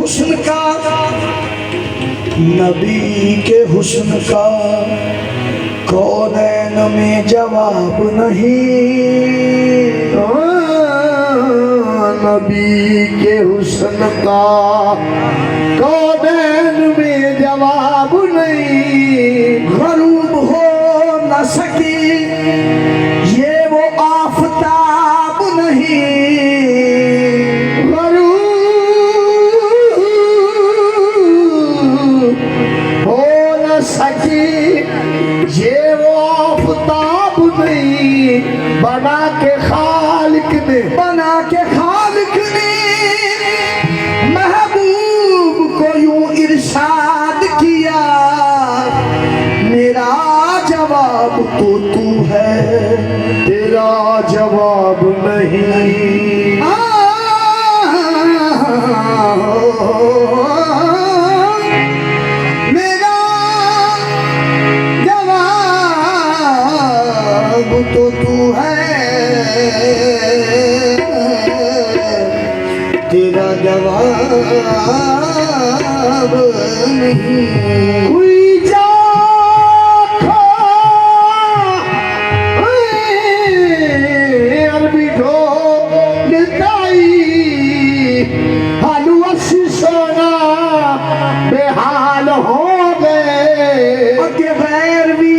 हुस्न का, नबी के हुस्न का कौनैन में जवाब नहीं। नबी के हुस्न का कौनैन में जवाब नहीं। गरूब हो न सकी ये वो आफताब नहीं। ये वो आफताब नहीं, बना के खालिक ने, बना के खालिक ने महबूब को यूं इरशाद किया, मेरा जवाब तो तू है, तेरा जवाब नहीं। तो तू है, तेरा जवाब नहीं। हुई जा अरबी ढोलताई हलवा सोना बेहाल हो गए। अगे बैर भी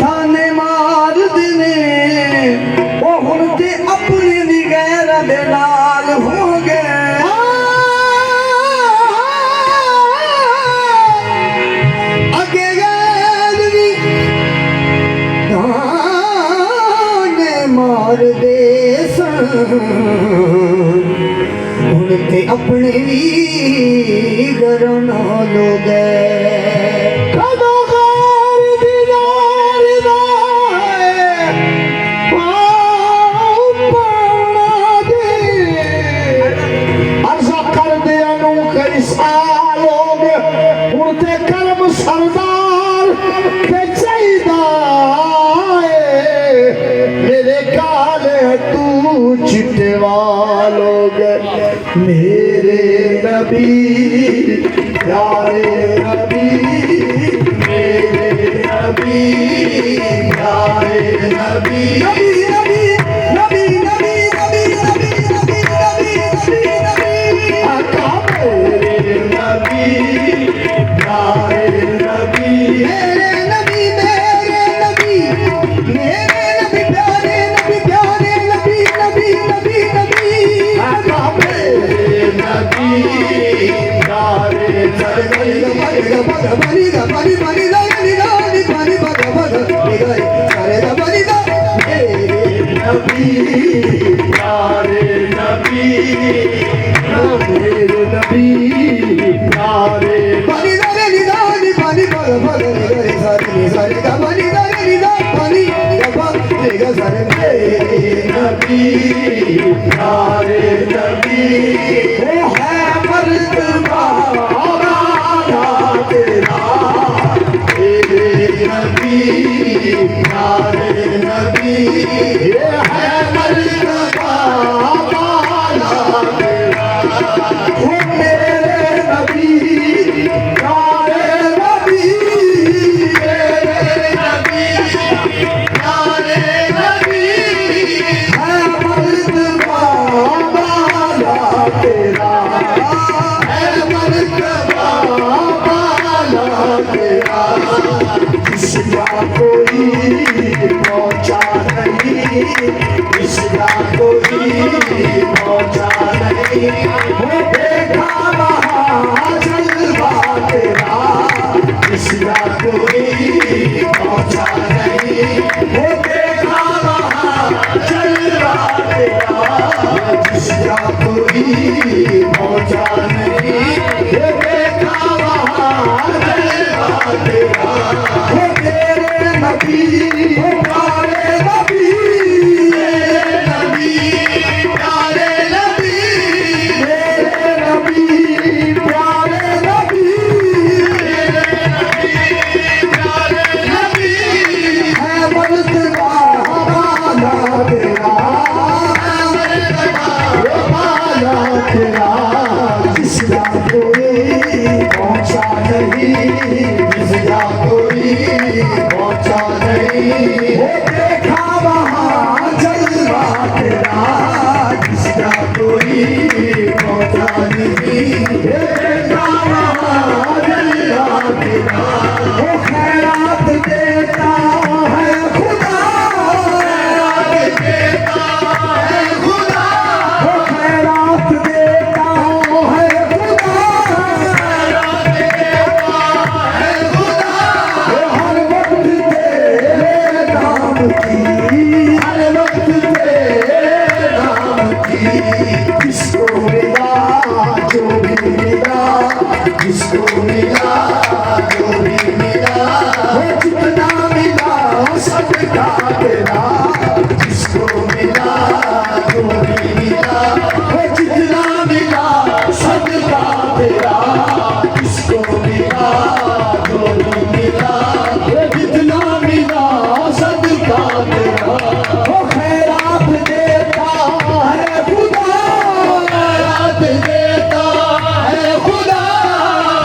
थाने मार देने, वो हुन ते अपने दी गैर दे नाल हो गए। अगे गैर भी थाने मार दे हुन ते अपने भी घरों नाल हो गए। सरदार के मेरे काले तू चिट्टे वालोग, मेरे नबी प्यारे नबी, मेरे नबी प्यारे नबी, नबी नबी नबी नबी नबी नबी नबी नबी नबी आका मेरे नबी प्यारे नबी, मेरे नबी मेरे नबी मेरे नबी प्यारे नबी प्यारे नबी नबी नबी नबी आका मेरे नबी प्यारे नबी। बनी दा बनी बनी दा बनी दा बनी बनी बनी सारे दा बनी दा मेरे नबी प्यारे नबी, मेरे नबी प्यारे बनी दा नी दा नी बनी बनी सारे दा बनी दा नी दा बनी दा सारे मेरे नबी प्यारे नबी। वो है मर्तबा तेरा मेरे नबी प्यारे नबी, ये है मर्तबा तेरा। वो मेरे नबी प्यारे नबी, मेरे नबी प्यारे नबी, है मर्तबा तेरा है मर्तबा तेरा। इसका कोई पहुंचा नहीं, इसका कोई पहुंचा नहीं, वो देखा वहाँ जलवा तेरा। इसका कोई पहुंचा नहीं, वो देखा वहाँ जलवा तेरा। इसका कोई पहुंचा नहीं, ये देखा वहाँ जलवा तेरा। वो मेरे नबी वो प्यारे नबी, मेरे नबी प्यारे नबी, मेरे नबी कोई पहुंचा नहीं, जिसका कोई पहुंचा नहीं। वो देखा वहाँ जलवा तेरा, जिसका कोई पहुंचा नहीं। देखा वहाँ जलवा तेरा, वो खैरात देता है खुदा, खैरात देता है खुदा, वो खैरात देता है खुदा, खैरात देता है खुदा। वो हर वक्त तेरे नाम की, हर वक्त तेरे नाम की, जिसको मिला जो भी मिला, जिसको मिला जो भी मिला, वो जितना मिला सबका तेरा, जिसको मिला जो भी मिला, वो जितना मिला सबका तेरा, जिसको मिला जो भी मिला, वो जितना मिला सबका तेरा। वो खैरात देता है खुदा, खैरात देता है खुदा,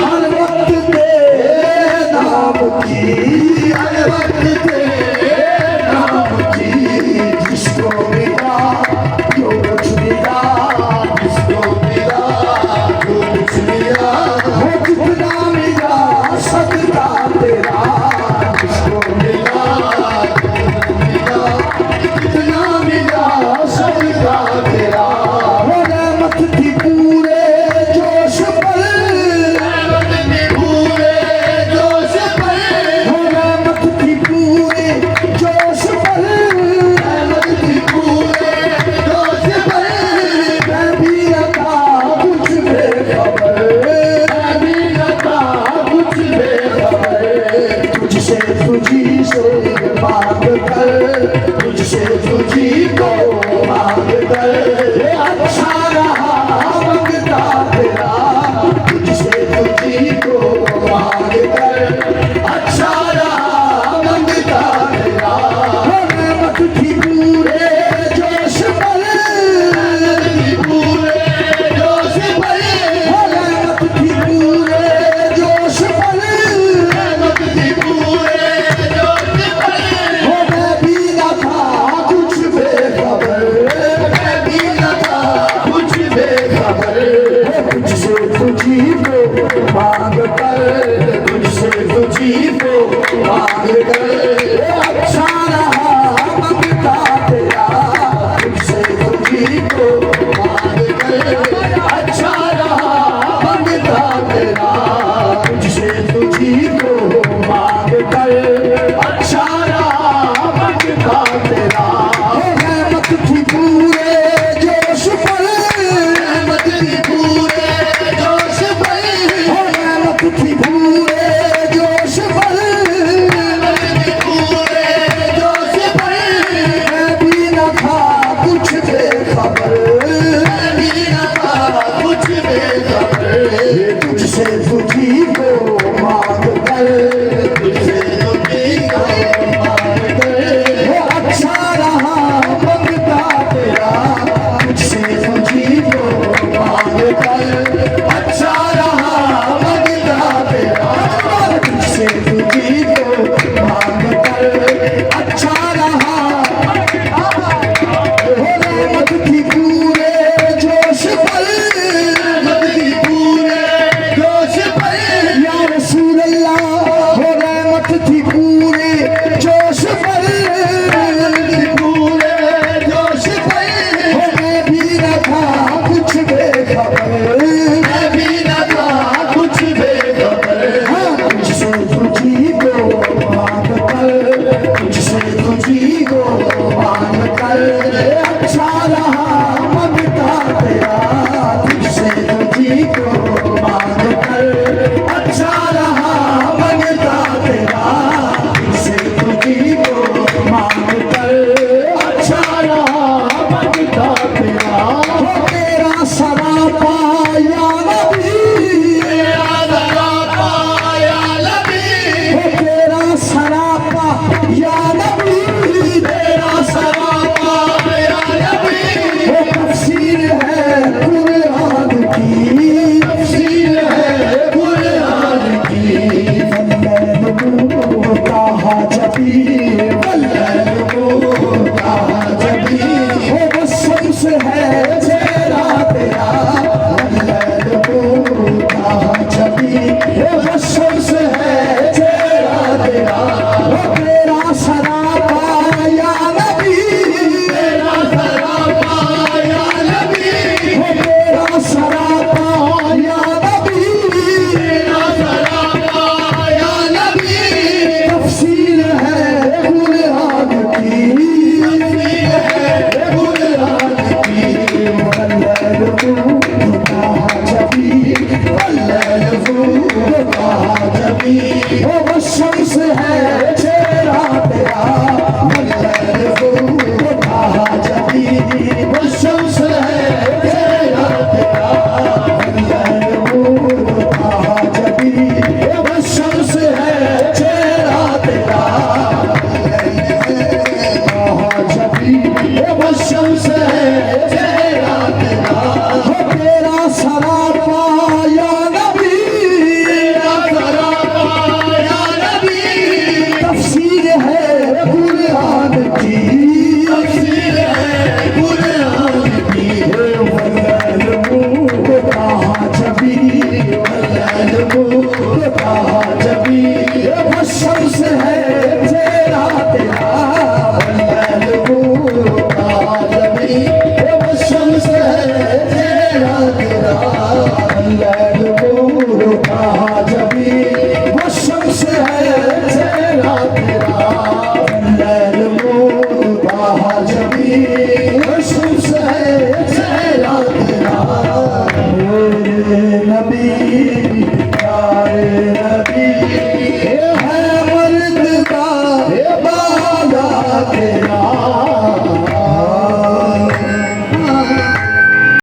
हर वक्त तेरे नाम की, हर वक्त तेरे नाम की, जिसको मिला जो कुछ मिला, जिसको मिला जो कुछ मिला, वो जितना मिला सबका तेरा, जिसको मिला जो मिला, जितना मिला सबका तेरा। वो रहमत थी पूरे जोश पर, रहमत के पूरे जोश पर, वो रहमत थी पूरे जोश पर, रहमत के पूरे जोश पर, मैं भी न था कुछ बेखबर, मैं भी न था कुछ बेखबर। तुझसे तुझी से मांग कर, तुझसे तुझी को मांग कर, अच्छा रहा मंगता तेरा, तुझसे तुझी को मांग कर, अच्छा रहा मंगता तेरा। वो रहमत थी पूरे जोश पर, रहमत की पूरे जोश पर, वो रहमत थी पूरे जोश पर, रहमत की पूरे जोश पर, वो मैं भी न था कुछ बेखबर, मैं भी न था कुछ बेखबर। तुझसे तुझी को मांग कर, तुझसे तुझी को मांग कर, अच्छा रहा मंगता तेरा, तुझसे तुझी को मांग कर, अच्छा रहा मंगता तेरा। तुझसे तुझी को मांग कर, अच्छा रहा मंगता तेरा। वो रहमत थी पूरे जोश पर, रहमत की पूरे जोश पर, वो रहमत थी पूरे जोश पर, रहमत की पूरे जोश पर, मैं भी न था कुछ बेखबर, मैं भी न था कुछ बेखबर। तुझसे तुझी को मांग कर, तुझसे तुझी को मांग कर, वो अच्छा रहा मंगता तेरा, तुझसे तुझी को मांग कर, अच्छा रहा मंगता तेरा। तुझसे तुझी को मांग कर, अच्छा रहा। वो रहमत थी पूरे जोश पर, रहमत की पूरे जोश कुरान की कहा जबी कहा जबी वो बस शम्स है चेहरा तेरा कहा जबी वो बस शम्स है चेहरा तेरा वो तेरा सरापा या नबी तेरा सरापा या नबी वो तेरा सरापा या नबी तेरा सरापा या नबी तफसीर है कुरान की कुरान की कहा जबी कहा जबी वो बस शम्स है चेहरा तेरा कहा जबी शम्स है तेरा तेरा कहा जबी वो बस शम्स है चेहरा तेरा कहा जबी वो शम्स है तेरा तेरा वो तेरा सरापा या नबी तेरा सरापा या नबी तफसीर है कुरान की तफसीर है कुरान की कहा जबी कहा जबी वो शम्स है चेहरा तेरा कहा जबी वो शम्स है तेरा तेरा कहा जबी वो शम्स है चेहरा तेरा कहा जबी वो शम्स है चेहरा तेरा मेरे नबी प्यारे नबी